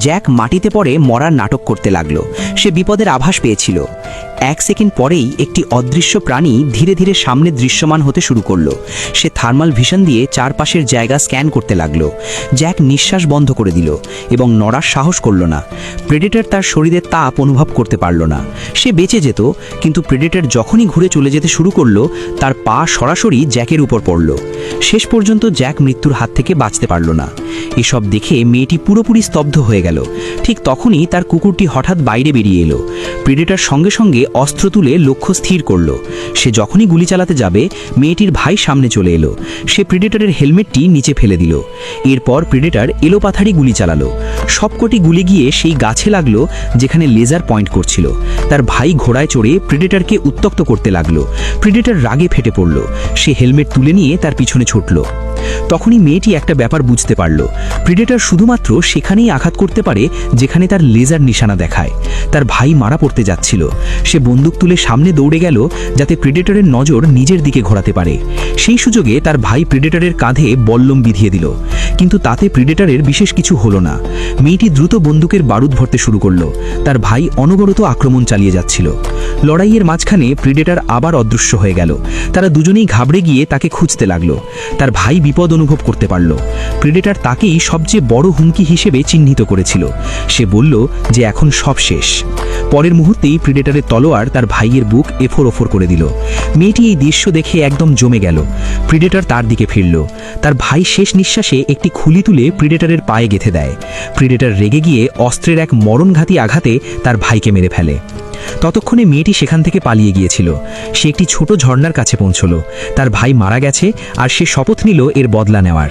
Jack মাটিতে পড়ে মরার নাটক করতে লাগলো। সে বিপদের আভাস পেয়েছিল। 1 সেকেন্ড পরেই একটি অদৃশ্য প্রাণী ধীরে ধীরে সামনে দৃশ্যমান হতে শুরু করলো। সে থার্মাল ভিশন দিয়ে চারপাশের জায়গা স্ক্যান করতে লাগলো। জ্যাক নিঃশ্বাস বন্ধ করে দিল এবং নড়ার সাহস করল না। প্রেডেটর তার শরীরের তাপ অনুভব করতে পারল না। সে বেঁচে যেত, কিন্তু প্রেডেটর যখনই ঘুরে চলে যেতে শুরু করলো, তার পা সরাসরি জ্যাকের উপর পড়ল। শেষ পর্যন্ত জ্যাক মৃত্যুর হাত থেকে বাঁচতে পারল না। এসব দেখে মেয়েটি পুরোপুরি স্তব্ধ হয়ে গেল। ঠিক তখনই তার কুকুরটি হঠাৎ বাইরে বেরিয়ে এলো। প্রেডেটর সঙ্গে সঙ্গে অস্ত্র তুলে লক্ষ্য স্থির করল। সে যখনই গুলি চালাতে যাবে, মেয়েটির ভাই সামনে চলে এলো। সে প্রেডেটরের হেলমেটটি নিচে ফেলে দিল। এরপর প্রেডেটর এলোপাথারি গুলি চালালো। সবকটি গুলি গিয়ে সেই গাছে লাগলো যেখানে লেজার পয়েন্ট করছিল। তার ভাই ঘোড়ায় চড়ে প্রেডেটরকে উত্ত্যক্ত করতে লাগলো। প্রেডেটর রাগে ফেটে পড়ল। সে হেলমেট তুলে নিয়ে তার পিছনে ছুটল। তখনই মেয়েটি একটা ব্যাপার বুঝতে পারল। প্রেডেটর শুধুমাত্র সেখানেই আঘাত করতে পারে যেখানে তার লেজার নিশানা দেখায়। তার ভাই মারা পড়তে যাচ্ছিল। সে বন্দুক তুলে সামনে দৌড়ে গেল যাতে প্রেডেটরের নজর নিজের দিকে ঘোরাতে পারে। সেই সুযোগে তার ভাই প্রেডেটরের কাঁধে বল্লম বিধিয়ে দিল, কিন্তু তাতে প্রেডেটরের বিশেষ কিছু হলো না। মেয়েটি দ্রুত বন্দুকের বারুদ ভরতে শুরু করলো। তার ভাই অনবরত আক্রমণ চালিয়ে যাচ্ছিল। লড়াইয়ের মাঝখানে প্রেডেটর আবার অদৃশ্য হয়ে গেল। তারা দুজনেই ঘাবড়ে গিয়ে তাকে খুঁজতে লাগলো। তার ভাই বিপদ অনুভব করতে পারল। প্রেডেটর তাকেই সবচেয়ে বড় হুমকি হিসেবে চিহ্নিত করেছিল। সে বলল যে এখন সব শেষ। পরের মুহূর্তেই প্রেডেটরের তলোয়ার তার ভাইয়ের বুক এফোর ওফর করে দিল। মেয়েটি এই দৃশ্য দেখে একদম জমে গেল। প্রেডেটর তার দিকে ফিরল। তার ভাই শেষ নিঃশ্বাসে একটি খুলি তুলে প্রেডেটরের পায়ে গেঁথে দেয়। প্রেডেটর রেগে গিয়ে অস্ত্রের এক মরণঘাতী আঘাতে তার ভাইকে মেরে ফেলে। ততক্ষণে মেয়েটি সেখান থেকে পালিয়ে গিয়েছিল। সে একটি ছোট ঝর্ণার কাছে পৌঁছল। তার ভাই মারা গেছে আর সে শপথ নিল এর বদলা নেওয়ার।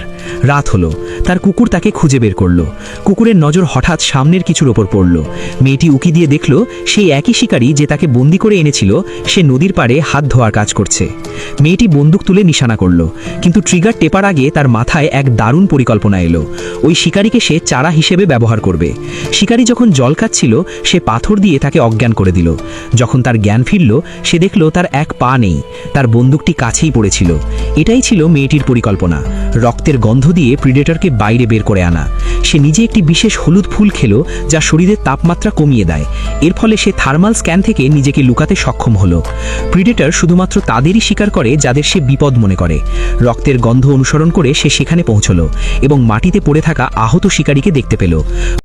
রাত হলো। তার কুকুর তাকে খুঁজে বের করল। কুকুরের নজর হঠাৎ সামনের কিছুর ওপর পড়ল। মেয়েটি উকি দিয়ে দেখল সেই একই শিকারী যে তাকে বন্দি করে এনেছিল, সে নদীর পাড়ে হাত ধোয়ার কাজ করছে। মেয়েটি বন্দুক তুলে নিশানা করল, কিন্তু ট্রিগার টেপার আগে তার মাথায় এক দারুণ পরিকল্পনা এলো। ওই শিকারীকে সে চারা হিসেবে ব্যবহার করবে। শিকারী যখন জল খাচ্ছিল, সে পাথর দিয়ে তাকে অজ্ঞান করে দিল। যখন তার জ্ঞান ফিরল, সে দেখল তার এক পা নেই। তার বন্দুকটি কাছেই পড়েছিল। এটাই ছিল মেয়েটির পরিকল্পনা, রক্তের গন্ধ দিয়ে প্রেডেটরকে বাইরে বের করে আনা। সে নিজে একটি বিশেষ হলুদ ফুল খেলো, যা শরীরের তাপমাত্রা কমিয়ে দেয়। এর ফলে সে থার্মাল স্ক্যান থেকে নিজেকে লুকাতে সক্ষম হলো। প্রেডেটর শুধুমাত্র তাদেরই শিকার করে যাদের সে বিপদ মনে করে। রক্তের গন্ধ অনুসরণ করে সে সেখানে পৌঁছলো এবং মাটিতে পড়ে থাকা আহত শিকারীকে দেখতে পেল।